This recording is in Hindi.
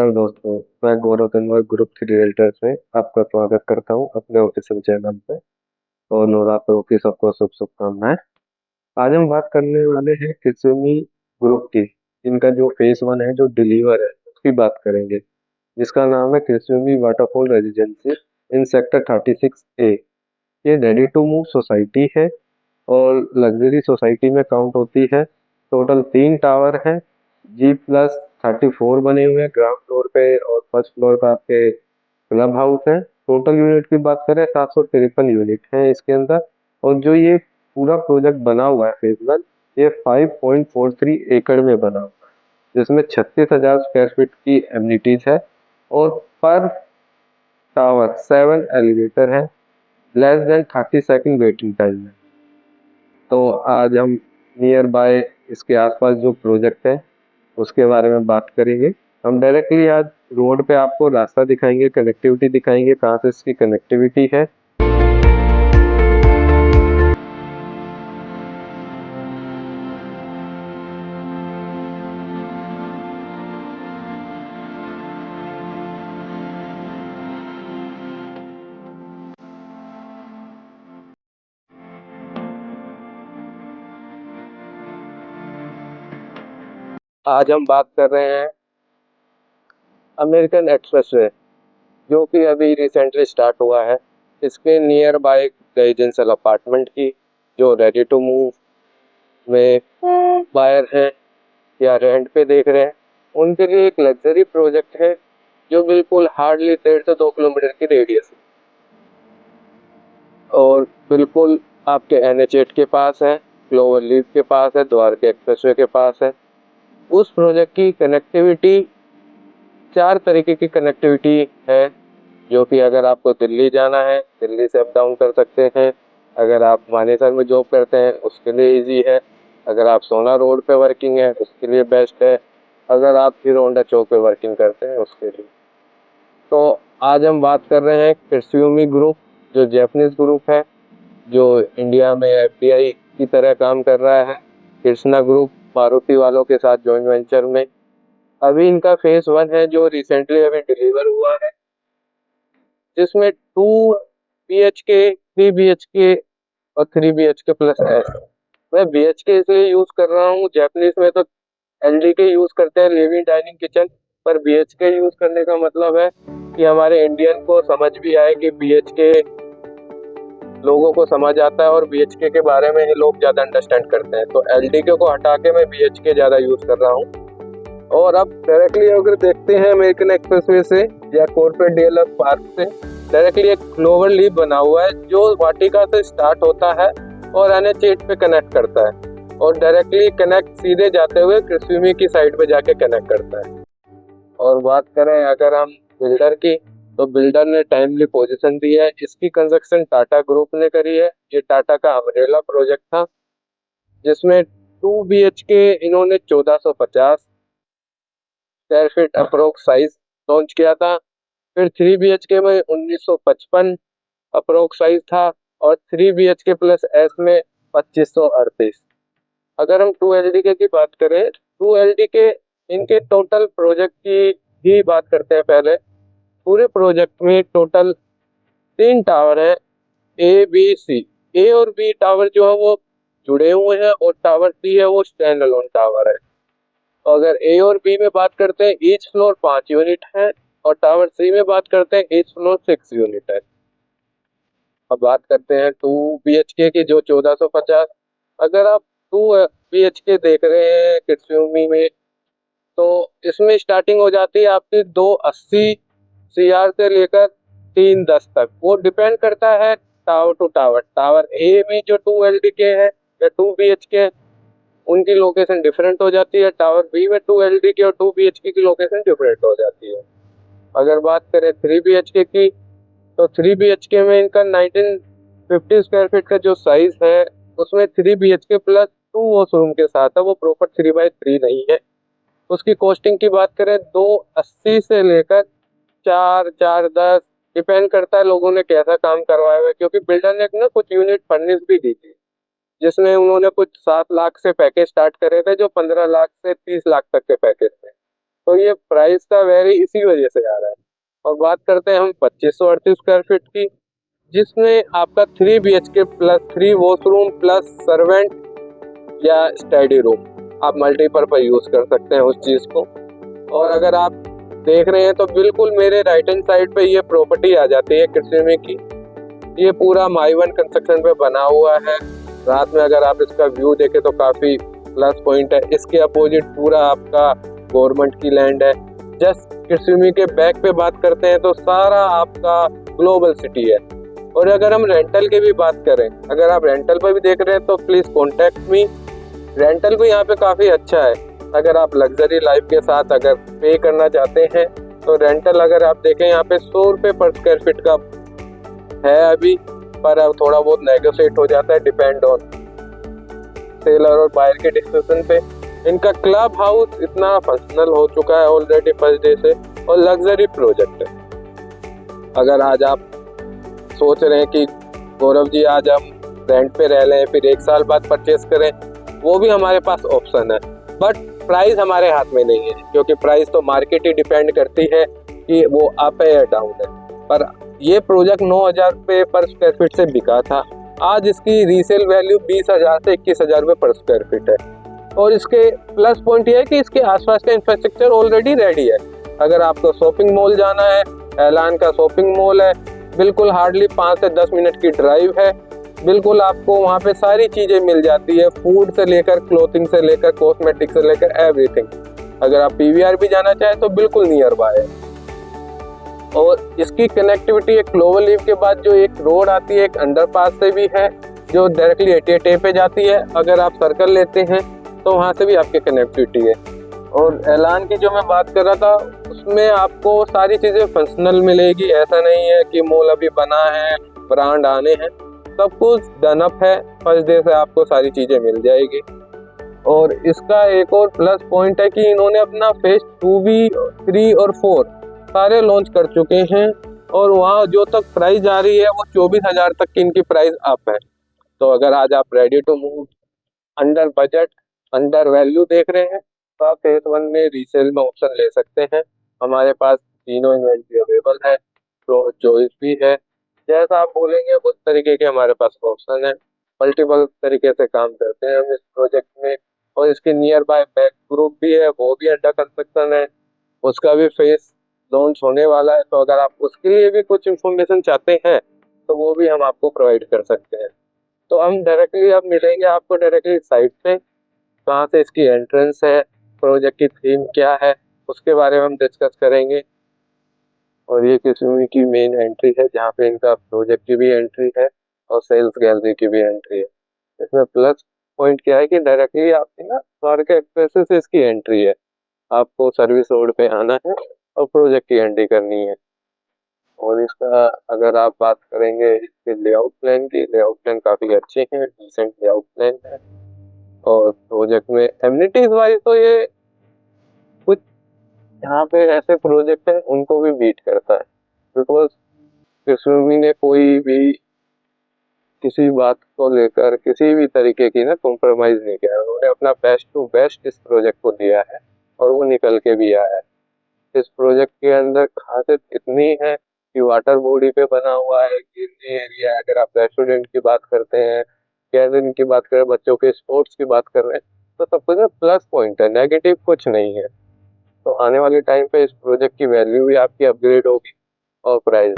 नमस्कार दोस्तों। मैं गौरव तन्वर ग्रुप 3 रियल्टर्स में आपका स्वागत करता हूं अपने ऑफिशियल चैनल पे। और नवरात्रों की सबको शुभ शुभकामनाएं। आज हम बात करने वाले हैं किस्यूमी ग्रुप की, जिनका जो फेज 1 है, जो डिलीवर है, उसकी बात करेंगे, जिसका नाम है किस्यूमी waterfall residency in sector 36A। ये रेडी टू मूव सोसाइटी है और लग्जरी सोसाइटी में काउंट होती है। टोटल 3 टावर है। G+34 बने हुए हैं ग्राउंड फ्लोर पे, और फर्स्ट फ्लोर पे आपके क्लब हाउस है। टोटल यूनिट की बात करें 753 यूनिट है इसके अंदर। और जो ये पूरा प्रोजेक्ट बना हुआ है फेज 1, ये 5.43 एकड़ में बना हुआ है, जिसमें 36,000 स्क्वायर फीट की एमिनिटीज है। और पर टावर 7 एलिवेटर है। Less than 30 second waiting time है। तो आज हम नियर बाय इसके आसपास जो प्रोजेक्ट है उसके बारे में बात करेंगे। हम डायरेक्टली आज रोड पे आपको रास्ता दिखाएंगे, कनेक्टिविटी दिखाएंगे, कहाँ से इसकी कनेक्टिविटी है। आज हम बात कर रहे हैं अमेरिकन एक्सप्रेसवे, जो कि अभी रिसेंटली स्टार्ट हुआ है। इसके नियर बाय रेजिडेंशियल अपार्टमेंट की जो रेडी टू मूव में बायर हैं या रेंट पे देख रहे हैं, उनके लिए एक लग्जरी प्रोजेक्ट है, जो बिल्कुल हार्डली 1.5 से 2 किलोमीटर की रेडियस और बिल्कुल आपके NH8 के पास है, क्लोवर लीफ के पास है, द्वारका एक्सप्रेसवे के पास है। उस प्रोजेक्ट की कनेक्टिविटी 4 तरीके की कनेक्टिविटी है, जो कि अगर आपको दिल्ली जाना है, दिल्ली से अप डाउन कर सकते हैं। अगर आप मानेसर में जॉब करते हैं उसके लिए इजी है। अगर आप सोना रोड पे वर्किंग है उसके लिए बेस्ट है। अगर आप हीरो होंडा चौक पे वर्किंग करते हैं उसके लिए। तो आज हम बात कर रहे हैं किस्यूमी ग्रुप, जो जैपनीज ग्रुप है, जो इंडिया में FDI की तरह काम कर रहा है। कृष्णा ग्रुप मारुति वालों के साथ जॉइंट वेंचर में। अभी इनका फेज 1 है जो रिसेंटली अभी डिलीवर हुआ है, जिसमें 2 BHK, 3 BHK और 3 BHK प्लस एस। मैं BHK इसलिए यूज कर रहा हूँ, जापानीज में तो LDK यूज करते हैं, लिविंग डाइनिंग किचन। पर BHK यूज करने का मतलब है कि हमारे इंडियन को समझ भी आए कि BHK लोगों को समझ आता है और BHK के बारे में ही लोग ज्यादा अंडरस्टैंड करते हैं। तो LDK को हटा के मैं BHK ज्यादा यूज कर रहा हूँ। और अब डायरेक्टली अगर देखते हैं अमेरिकन एक्सप्रेसवे से या कॉर्पोरेट डीएलएफ पार्क से, डायरेक्टली एक क्लोवर लीफ बना हुआ है जो वाटिका से स्टार्ट होता है और NH8 पे कनेक्ट करता है, और डायरेक्टली कनेक्ट सीधे जाते हुए किस्यूमी की साइड पे जाके कनेक्ट करता है। और बात करें अगर हम बिल्डर की, तो बिल्डर ने टाइमली पोजीशन दी है। इसकी कंस्ट्रक्शन टाटा ग्रुप ने करी है। ये टाटा का अमरेला प्रोजेक्ट था, जिसमें 2 BHK इन्होंने 1450 square feet approx size launch किया था। फिर 3 BHK में 1955 अप्रोक्स साइज था, और 3 BHK प्लस एस में 2538। अगर हम 2 LDK की बात करें, 2 LDK इनके टोटल प्रोजेक्ट की ही बात करते हैं पहले। पूरे प्रोजेक्ट में टोटल 3 टावर है, A B C। A और B टावर जो है वो जुड़े हुए हैं, और टावर C है वो स्टैंड अलोन टावर है। तो अगर A और B में बात करते हैं, ईच फ्लोर 5 यूनिट है, और टावर C में बात करते हैं ईच फ्लोर 6 यूनिट है। अब बात करते हैं 2 BHK की, जो 1450। अगर आप 2 BHK देख रहे हैं किस्यूमी में, तो इसमें स्टार्टिंग हो जाती है आपकी 280 CR से लेकर 310 तक। वो डिपेंड करता है tower to tower. Tower A में जो 2 LDK है या 2 BHK, उनकी लोकेशन डिफरेंट हो जाती है। टावर B में 2 LDK और 2 BHK की लोकेशन डिफरेंट हो जाती है। अगर बात करें 3 BHK की, तो 3 BHK में इनका 1950 स्क्वायर फीट का जो साइज है, उसमें 3 BHK प्लस 2 वॉशरूम के साथ है। वो प्रॉपर 3x3 नहीं है। उसकी कॉस्टिंग की बात करें, 280 से लेकर 410, डिपेंड करता है लोगों ने कैसा काम करवाया हुआ है। क्योंकि बिल्डर ने ना कुछ यूनिट फर्निश भी दी थी, जिसमें उन्होंने कुछ 7 लाख से पैकेज स्टार्ट करे थे, जो 15 लाख से 30 लाख तक के पैकेज थे। तो ये प्राइस का वेरी इसी वजह से आ रहा है। और बात करते हैं हम 2538 स्क्वायर फीट की, जिसमें आपका 3 BHK plus 3 washroom plus servant या स्टडी रूम आप मल्टीपर्पज यूज कर सकते हैं उस चीज को। और अगर आप देख रहे हैं तो बिल्कुल मेरे राइट हैंड साइड पे ये प्रॉपर्टी आ जाती है कृषि की। ये पूरा माई 1 कंस्ट्रक्शन पे बना हुआ है। रात में अगर आप इसका व्यू देखें तो काफी प्लस पॉइंट है। इसके अपोजिट पूरा आपका गवर्नमेंट की लैंड है। जस्ट कृषि के बैक पे बात करते हैं तो सारा आपका ग्लोबल सिटी है। और अगर हम रेंटल की भी बात करें, अगर आप रेंटल पर भी देख रहे हैं तो प्लीज कॉन्टेक्ट मी। रेंटल भी यहाँ पे काफी अच्छा है। अगर आप लग्जरी लाइफ के साथ अगर पे करना चाहते हैं तो रेंटल अगर आप देखें यहाँ पे 100 रुपये पर स्क्वायर फीट का है अभी, पर अब थोड़ा बहुत नेगोशिएट हो जाता है, डिपेंड ऑन सेलर और बायर के डिस्कशन पे। इनका क्लब हाउस इतना फंक्शनल हो चुका है ऑलरेडी फर्स्ट डे से, और लग्जरी प्रोजेक्ट है। अगर आज आप सोच रहे हैं कि गौरव जी आज हम रेंट पे रह लें फिर 1 साल बाद परचेस करें, वो भी हमारे पास ऑप्शन है। बट प्राइस हमारे हाथ में नहीं है, क्योंकि प्राइस तो मार्केट ही डिपेंड करती है कि वो अप है या डाउन है। पर ये प्रोजेक्ट 9,000 रुपये पर स्क्वायर फीट से बिका था। आज इसकी रीसेल वैल्यू 20,000 से 21,000 रुपये पर स्क्वायर फीट है। और इसके प्लस पॉइंट ये है कि इसके आसपास का इंफ्रास्ट्रक्चर ऑलरेडी रेडी है। अगर आपको शॉपिंग मॉल जाना है, ऐलान का शॉपिंग मॉल है, बिल्कुल हार्डली 5 से 10 मिनट की ड्राइव है। बिल्कुल आपको वहाँ पे सारी चीजें मिल जाती है, फूड से लेकर क्लोथिंग से लेकर कॉस्मेटिक से लेकर एवरीथिंग। अगर आप पीवीआर भी जाना चाहें तो बिल्कुल नियर बाय है। और इसकी कनेक्टिविटी एक ग्लोबल लीव के बाद जो एक रोड आती है एक अंडरपास से भी है, जो डायरेक्टली 88A पे जाती है। अगर आप सर्कल लेते हैं तो वहाँ से भी आपकी कनेक्टिविटी है। और ऐलान की जो मैं बात कर रहा था उसमें आपको सारी चीजें फंक्शनल मिलेगी। ऐसा नहीं है कि मॉल अभी बना है, ब्रांड आने हैं, सब कुछ डन अप है। फर्स्ट डे से आपको सारी चीजें मिल जाएगी। और इसका एक और प्लस पॉइंट है कि इन्होंने अपना फेज 2B 3 और 4 सारे लॉन्च कर चुके हैं। और वहाँ जो तक प्राइस जा रही है वो 24,000 तक की इनकी प्राइस अप है। तो अगर आज आप ready to move under budget under value देख रहे हैं तो आप फेज 1 में रीसेल में ऑप्शन ले सकते हैं। हमारे पास तीनों इन्वेंट्री अवेलेबल है, प्रो चॉइस भी है। जैसा आप बोलेंगे उस तरीके के हमारे पास ऑप्शन है। मल्टीपल तरीके से काम करते हैं हम इस प्रोजेक्ट में। और इसके नियर बाय बैक ग्रुप भी है, वो भी अंडर कंस्ट्रक्शन है। उसका भी फेस लॉन्च होने वाला है। तो अगर आप उसके लिए भी कुछ इंफॉर्मेशन चाहते हैं तो वो भी हम आपको प्रोवाइड कर सकते हैं। तो हम डायरेक्टली अब मिलेंगे आपको डायरेक्टली साइट पे, कहाँ से इसकी एंट्रेंस है, प्रोजेक्ट की थीम क्या है, उसके बारे में हम डिस्कस करेंगे। और ये किस्म की मेन एंट्री है जहाँ पे इनका प्रोजेक्ट की भी एंट्री है और सेल्स गैलरी की भी एंट्री है। इसमें प्लस पॉइंट क्या है कि डायरेक्टली आपकी ना स्वर्ग एक्सप्रेस से इसकी एंट्री है। आपको सर्विस रोड पे आना है और प्रोजेक्ट की एंट्री करनी है। और इसका अगर आप बात करेंगे इसके लेआउट प्लान की, लेआउट प्लान काफी अच्छे हैं, डिसेंट लेआउट प्लान है। और प्रोजेक्ट में एमिनिटीज वाइज तो ये कुछ यहाँ पे ऐसे प्रोजेक्ट है उनको भी बीट करता है। बिकॉज कृष्ण ने कोई भी किसी बात को लेकर किसी भी तरीके की ना कॉम्प्रोमाइज नहीं किया। उन्होंने अपना बेस्ट टू बेस्ट इस प्रोजेक्ट को दिया है और वो निकल के भी आया है। इस प्रोजेक्ट के अंदर खासियत इतनी है कि वाटर बॉडी पे बना हुआ है, ग्रीनरी एरिया है। अगर आप रेस्टोरेंट की बात करते हैं, गैदरिंग की बात करें, बच्चों के स्पोर्ट्स की बात कर रहे हैं, तो सब कुछ प्लस पॉइंट है, नेगेटिव कुछ नहीं है। तो आने वाले टाइम पे इस प्रोजेक्ट की वैल्यू भी आपकी अपग्रेड होगी और प्राइस